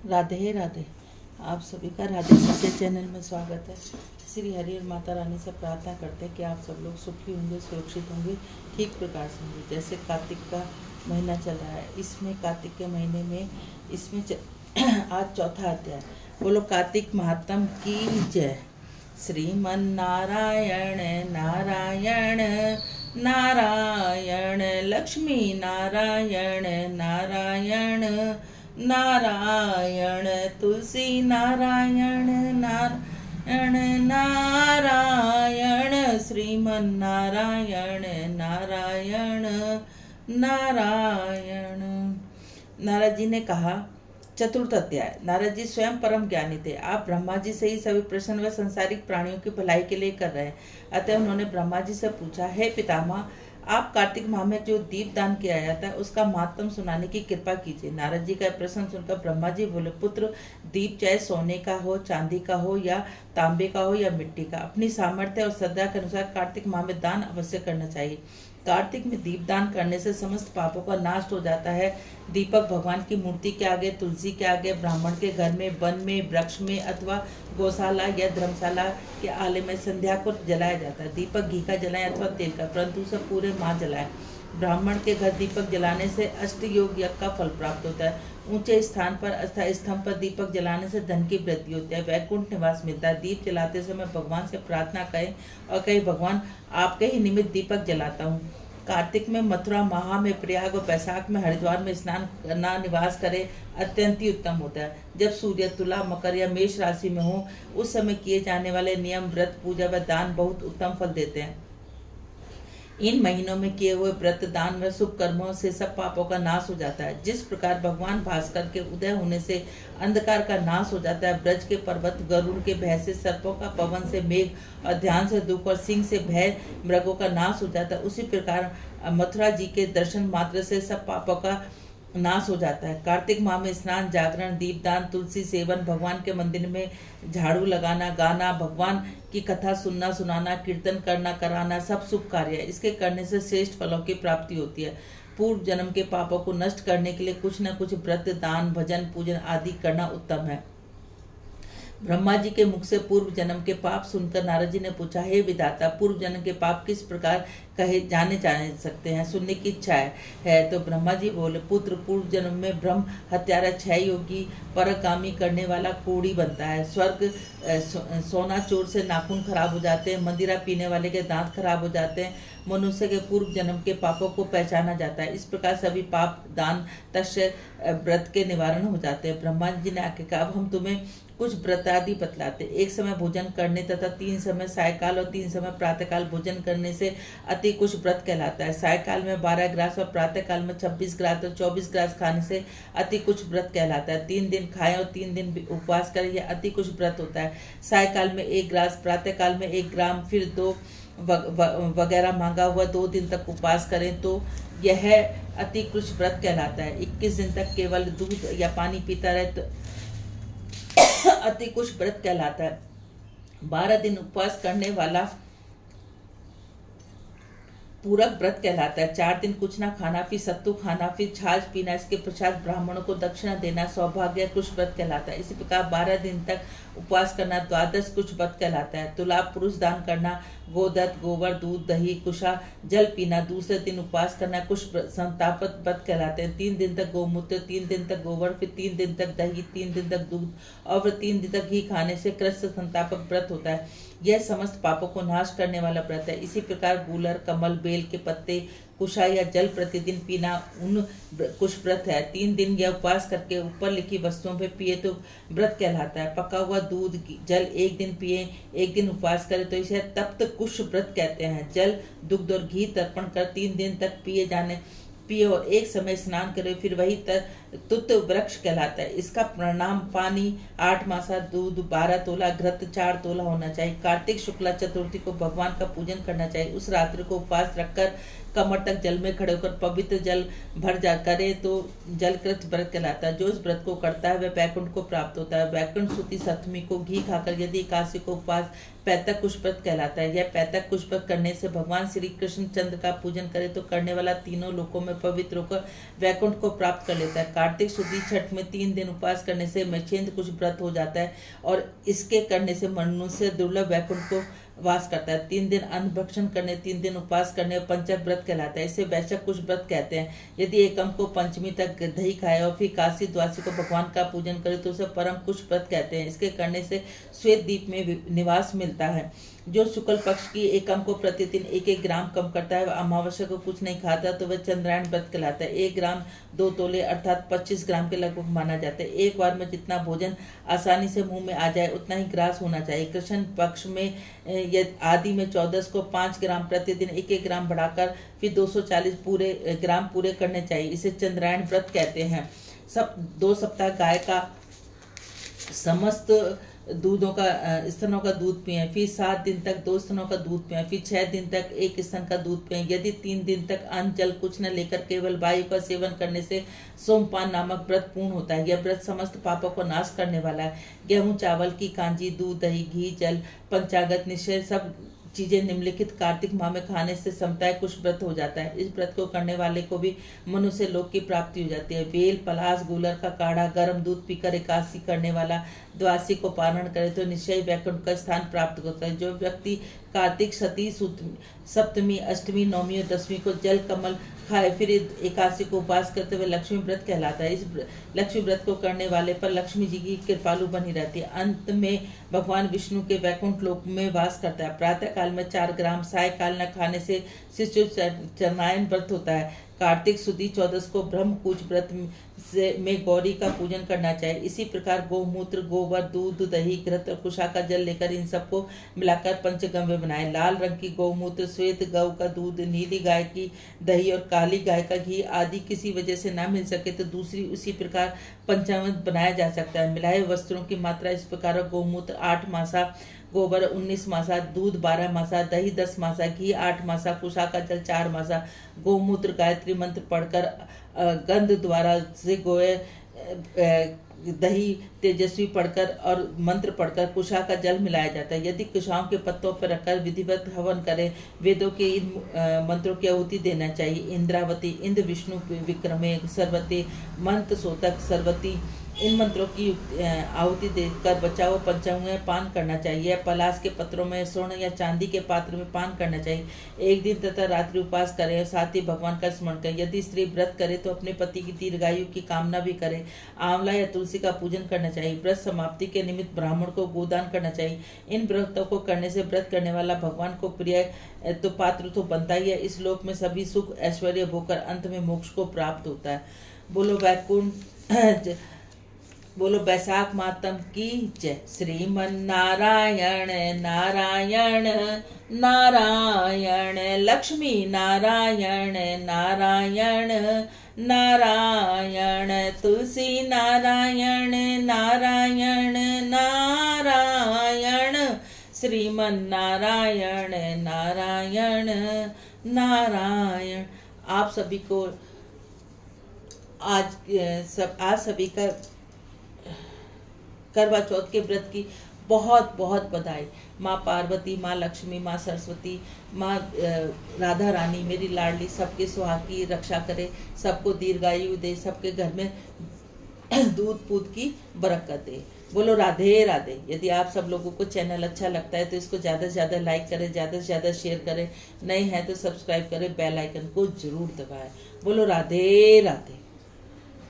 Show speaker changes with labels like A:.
A: राधे राधे। आप सभी का राधे सत्य चैनल में स्वागत है। श्री हरि और माता रानी से प्रार्थना करते हैं कि आप सब लोग सुखी होंगे, सुरक्षित होंगे, ठीक प्रकार से होंगे। जैसे कार्तिक का महीना चल रहा है, इसमें कार्तिक के महीने में आज चौथा अध्याय। बोलो कार्तिक महात्म की जय। श्रीमन नारायण नारायण नारायण, लक्ष्मी नारायण नारायण नारायण, तुलसी नारायण नारायण नारायण, श्रीमन नारायण नारायण नारायण। नारद जी ने कहा, चतुर्थ अध्याय। नारद जी स्वयं परम ज्ञानी थे। आप ब्रह्मा जी से ही सभी प्रश्न व संसारिक प्राणियों की भलाई के लिए कर रहे हैं। अतः उन्होंने ब्रह्मा जी से पूछा, हे पितामह, आप कार्तिक माह में जो दीप दान किया जाता है उसका महात्म सुनाने की कृपा कीजिए। नारद जी का प्रश्न सुनकर ब्रह्मा जी बोले, पुत्र, दीप चाहे सोने का हो, चांदी का हो या तांबे का हो या मिट्टी का, अपनी सामर्थ्य और श्रद्धा के अनुसार कार्तिक माह में दान अवश्य करना चाहिए। कार्तिक में दीप दान करने से समस्त पापों का नाश हो जाता है। दीपक भगवान की मूर्ति के आगे, तुलसी के आगे, ब्राह्मण के घर में, वन में, वृक्ष में अथवा गौशाला या धर्मशाला के आले में संध्या को जलाया जाता है। दीपक घी का जलाएं अथवा तेल का, परंतु उसे पूरे माह जलाएं। ब्राह्मण के घर दीपक जलाने से अष्टयोग यज्ञ का फल प्राप्त होता है। ऊंचे स्थान पर अस्थायी स्तंभ पर दीपक जलाने से धन की वृद्धि होती है, वैकुंठ निवास मिलता है। दीप जलाते समय भगवान से प्रार्थना करें और कहें, भगवान आपके ही निमित्त दीपक जलाता हूँ। कार्तिक में मथुरा, माह में प्रयाग और बैसाख में हरिद्वार में स्नान करना, निवास करे, अत्यंत ही उत्तम होता है। जब सूर्य तुला, मकर या मेष राशि में हो, उस समय किए जाने वाले नियम, व्रत, पूजा व दान बहुत उत्तम फल देते हैं। इन महीनों में किए हुए व्रत, दान व शुभ कर्मों से सब पापों का नाश हो जाता है। जिस प्रकार भगवान भास्कर के उदय होने से अंधकार का नाश हो जाता है, ब्रज के पर्वत, गरुड़ के भय से, सर्पों का पवन से मेघ और ध्यान से दुख और सिंह से भय, मृगों का नाश हो जाता है, उसी प्रकार मथुरा जी के दर्शन मात्र से सब पापों का नाश हो जाता है। कार्तिक माह में स्नान, जागरण, दीपदान, तुलसी सेवन, भगवान के मंदिर में झाड़ू लगाना, गाना, भगवान की कथा सुनना, सुनाना, कीर्तन करना, कराना सब शुभ कार्य है। इसके करने से श्रेष्ठ फलों की प्राप्ति होती है। पूर्व जन्म के पापों को नष्ट करने के लिए कुछ न कुछ व्रत, दान, भजन, पूजन आदि करना उत्तम है। ब्रह्मा जी के मुख से पूर्व जन्म के पाप सुनकर नारद जी ने पूछा, हे विधाता, पूर्व जन्म के पाप किस प्रकार कहे जाने सकते हैं, सुनने की इच्छा है। तो ब्रह्मा जी बोले, पुत्र, पूर्व जन्म में ब्रह्म हत्यारा, क्षय योगी, परगामी करने वाला कोढ़ी बनता है। स्वर्ग सोना चोर से नाखून खराब हो जाते हैं, मदिरा पीने वाले के दांत खराब हो जाते हैं। मनुष्य के पूर्व जन्म के पापों को पहचाना जाता है। इस प्रकार सभी पाप, दान, तस्य, व्रत के निवारण हो जाते हैं। ब्रह्मा जी ने आके कहा, अब हम तुम्हें कुछ व्रत आदि बतलाते। एक समय भोजन करने तथा 3 समय सायकाल और 3 समय प्रातःकाल भोजन करने से अति कुछ व्रत कहलाता है। सायकाल में 12 ग्रास और प्रातःकाल में 26 ग्रास और 24 ग्रास खाने से अति कुछ व्रत कहलाता है। 3 दिन खाएं और 3 दिन उपवास करें, यह अति कुछ व्रत होता है। सायकाल में 1 ग्रास, प्रातःकाल में 1 ग्राम, फिर 2 वगैरह मांगा हुआ 2 दिन तक उपवास करें तो यह अति कुछ व्रत कहलाता है। 21 दिन तक केवल दूध या पानी पीता रहे तो अति कुछ व्रत कहलाता है। 12 दिन उपवास करने वाला पूरक व्रत कहलाता है। 4 दिन कुछ ना खाना, फिर सत्तू खाना, फिर छाछ पीना, इसके पश्चात ब्राह्मणों को दक्षिणा देना सौभाग्य कुछ व्रत कहलाता है। इसी प्रकार 12 दिन तक उपवास करना 12 कुछ व्रत कहलाता है। तुला, पुरुष दान करना, गोदत्त, गोबर, दूध, दही, कुशा, जल पीना, दूसरे दिन उपवास करना कुछ संतापक व्रत कहलाते हैं। 3 दिन तक गोमूत्र, 3 दिन तक गोबर, फिर 3 दिन तक दही, 3 दिन तक दूध और फिर 3 दिन तक घी खाने से कृष्ण संतापक व्रत होता है। यह समस्त पापों को नाश करने वाला व्रत है। इसी प्रकार गूलर, कमल, बेल के पत्ते, कुशा या जल प्रतिदिन पीना उन कुछ व्रत है। 3 दिन यह उपवास करके ऊपर लिखी वस्तुओं पे पिए तो व्रत कहलाता है। पका हुआ दूध, जल 1 दिन पिए, 1 दिन उपवास करे तो इसे तप्त कुश व्रत कहते हैं। जल, दुग्ध और घी तर्पण कर 3 दिन तक पिए और एक समय स्नान करे, फिर वही तुत वृक्ष कहलाता है। इसका प्रणाम पानी 8 मासा, दूध 12 तोला, घृत 4 तोला होना चाहिए। कार्तिक शुक्ला चतुर्थी को भगवान का पूजन करना चाहिए। उस रात्रि को उपवास रखकर कमर तक जल में खड़े होकर पवित्र जल भर जा करे तो जलकृत व्रत कहलाता है। जो इस व्रत को करता है वह वैकुंठ को प्राप्त होता है। वैकुंठ सुती सप्तमी को घी खाकर यदि एकादशी को उपवास पैतक कुश व्रत कहलाता है। यह पैतक कुश व्रत करने से भगवान श्री कृष्ण चंद्र का पूजन करे तो करने वाला तीनों लोकों में पवित्र होकर वैकुंठ को प्राप्त कर लेता है। कार्तिक शुद्धि छठ में 3 दिन उपवास करने से मच्छेंद्र कुछ व्रत हो जाता है और इसके करने से मनुष्य दुर्लभ वैकुंठ को वास करता है। 3 दिन अन्न भक्षण करने, 3 दिन उपवास करने पंचक व्रत कहलाता है। इसे वैशक कुश व्रत कहते हैं। यदि एकम को पंचमी तक दही खाए और फिर काशी द्वादशी को भगवान का पूजन करे तो उसे परम कुश व्रत कहते हैं। इसके करने से श्वेत द्वीप में निवास मिलता है। जो शुक्ल पक्ष की एकम को प्रतिदिन 1-1 ग्राम कम करता है, वह अमावस्या को कुछ नहीं खाता तो वह चंद्रायण व्रत कहलाता है। 1 ग्राम 2 तोले अर्थात 25 ग्राम के लगभग माना जाता है। एक बार में जितना भोजन आसानी से मुंह में आ जाए उतना ही ग्रास होना चाहिए। कृष्ण पक्ष में आदि में 14 को 5 ग्राम प्रतिदिन 1-1 ग्राम बढ़ाकर फिर 240 ग्राम पूरे करने चाहिए। इसे चंद्रायण व्रत कहते हैं। 2 सप्ताह गाय का समस्त दूधों का स्तनों का दूध पिएं, फिर 7 दिन तक 2 स्तनों का दूध पिएं, फिर 6 दिन तक 1 स्तन का दूध पिएं। यदि 3 दिन तक अन्न जल कुछ न लेकर केवल वायु का सेवन करने से सोमपान नामक व्रत पूर्ण होता है। यह व्रत समस्त पापों को नाश करने वाला है। गेहूं चावल की कांजी, दूध दही घी जल पंचागत निश्चय सब चीजें निम्नलिखित कार्तिक माह में खाने से समताय कुछ व्रत हो जाता है। इस व्रत को करने वाले को भी मनुष्य लोक की प्राप्ति हो जाती है। बेल पलास गूलर का काढ़ा गर्म दूध पीकर एकादशी करने वाला द्वादशी को पारण करे तो निश्चय वैकुंठ का स्थान प्राप्त होता है। जो व्यक्ति कार्तिक सती सप्तमी अष्टमी नवमी और 10वीं को जल कमल खाए फिर एकादशी को उपवास करते हुए लक्ष्मी व्रत कहलाता है। इस लक्ष्मी व्रत को करने वाले पर लक्ष्मी जी की कृपालु बनी रहती है। अंत में भगवान विष्णु के वैकुंठ लोक में वास करता है। प्रातः काल में 4 ग्राम, साय काल न खाने से चंद्रायण व्रत होता है। कार्तिक शुद्धि 14 को ब्रह्मकूच व्रत में गौरी का पूजन करना चाहिए। इसी प्रकार गोमूत्र, गोबर, दूध, दही, घृत और कुशा का जल लेकर इन सबको मिलाकर पंचगव्य बनाए। लाल रंग की गौमूत्र, श्वेत गौ का दूध, नीली गाय की दही और काली गाय का घी आदि किसी वजह से ना मिल सके तो दूसरी उसी प्रकार पंचामृत बनाया जा सकता है। मिलाए वस्त्रों की मात्रा इस प्रकार: गोमूत्र 8 मासा, गोबर 19 मासा, दूध 12 मासा, दही 10 मासा, घी 8 मासा, कुशा का जल 4 मासा। गोमूत्र गायत्री मंत्र पढ़कर गंध द्वारा से गोए, दही तेजस्वी पढ़कर और मंत्र पढ़कर कुशा का जल मिलाया जाता है। यदि कुशाओं के पत्तों पर रखकर विधिवत हवन करें, वेदों के इन मंत्रों की आहुति देना चाहिए। इंद्रावती, इंद्र विष्णु विक्रमे, सरवती, मंत्र सोतक, सरवती, इन मंत्रों की आहुति देकर बचा हुआ पंचांग पान करना चाहिए। पलाश के पत्रों में स्वर्ण या चांदी के पात्र में पान करना चाहिए। 1 दिन तथा रात्रि उपवास करें और साथ ही भगवान का स्मरण करें। यदि स्त्री व्रत करे तो अपने पति की दीर्घायु की कामना भी करे। आंवला या तुलसी का पूजन करना चाहिए। व्रत समाप्ति के निमित्त ब्राह्मण को गोदान करना चाहिए। इन व्रतों को करने से व्रत करने वाला भगवान को प्रिय तो पात्र तो बनता ही है, इस लोक में सभी सुख ऐश्वर्य भोकर अंत में मोक्ष को प्राप्त होता है। बोलो बैसाख मातम की जय। श्रीमन नारायण नारायण नारायण, लक्ष्मी नारायण नारायण नारायण, तुलसी नारायण नारायण नारायण, श्रीमन नारायण नारायण नारायण। आप सभी को आज सभी का करवा चौथ के व्रत की बहुत बहुत बधाई। माँ पार्वती, माँ लक्ष्मी, माँ सरस्वती, माँ राधा रानी मेरी लाडली सबके सुहाग की रक्षा करे, सबको दीर्घायु दे, सबके घर में दूध पूत की बरकत दे। बोलो राधे राधे। यदि आप सब लोगों को चैनल अच्छा लगता है तो इसको ज़्यादा से ज़्यादा लाइक करें, ज़्यादा से ज़्यादा शेयर करें, नए हैं तो सब्सक्राइब करें, बेल आइकन को जरूर दबाएं। बोलो राधे राधे।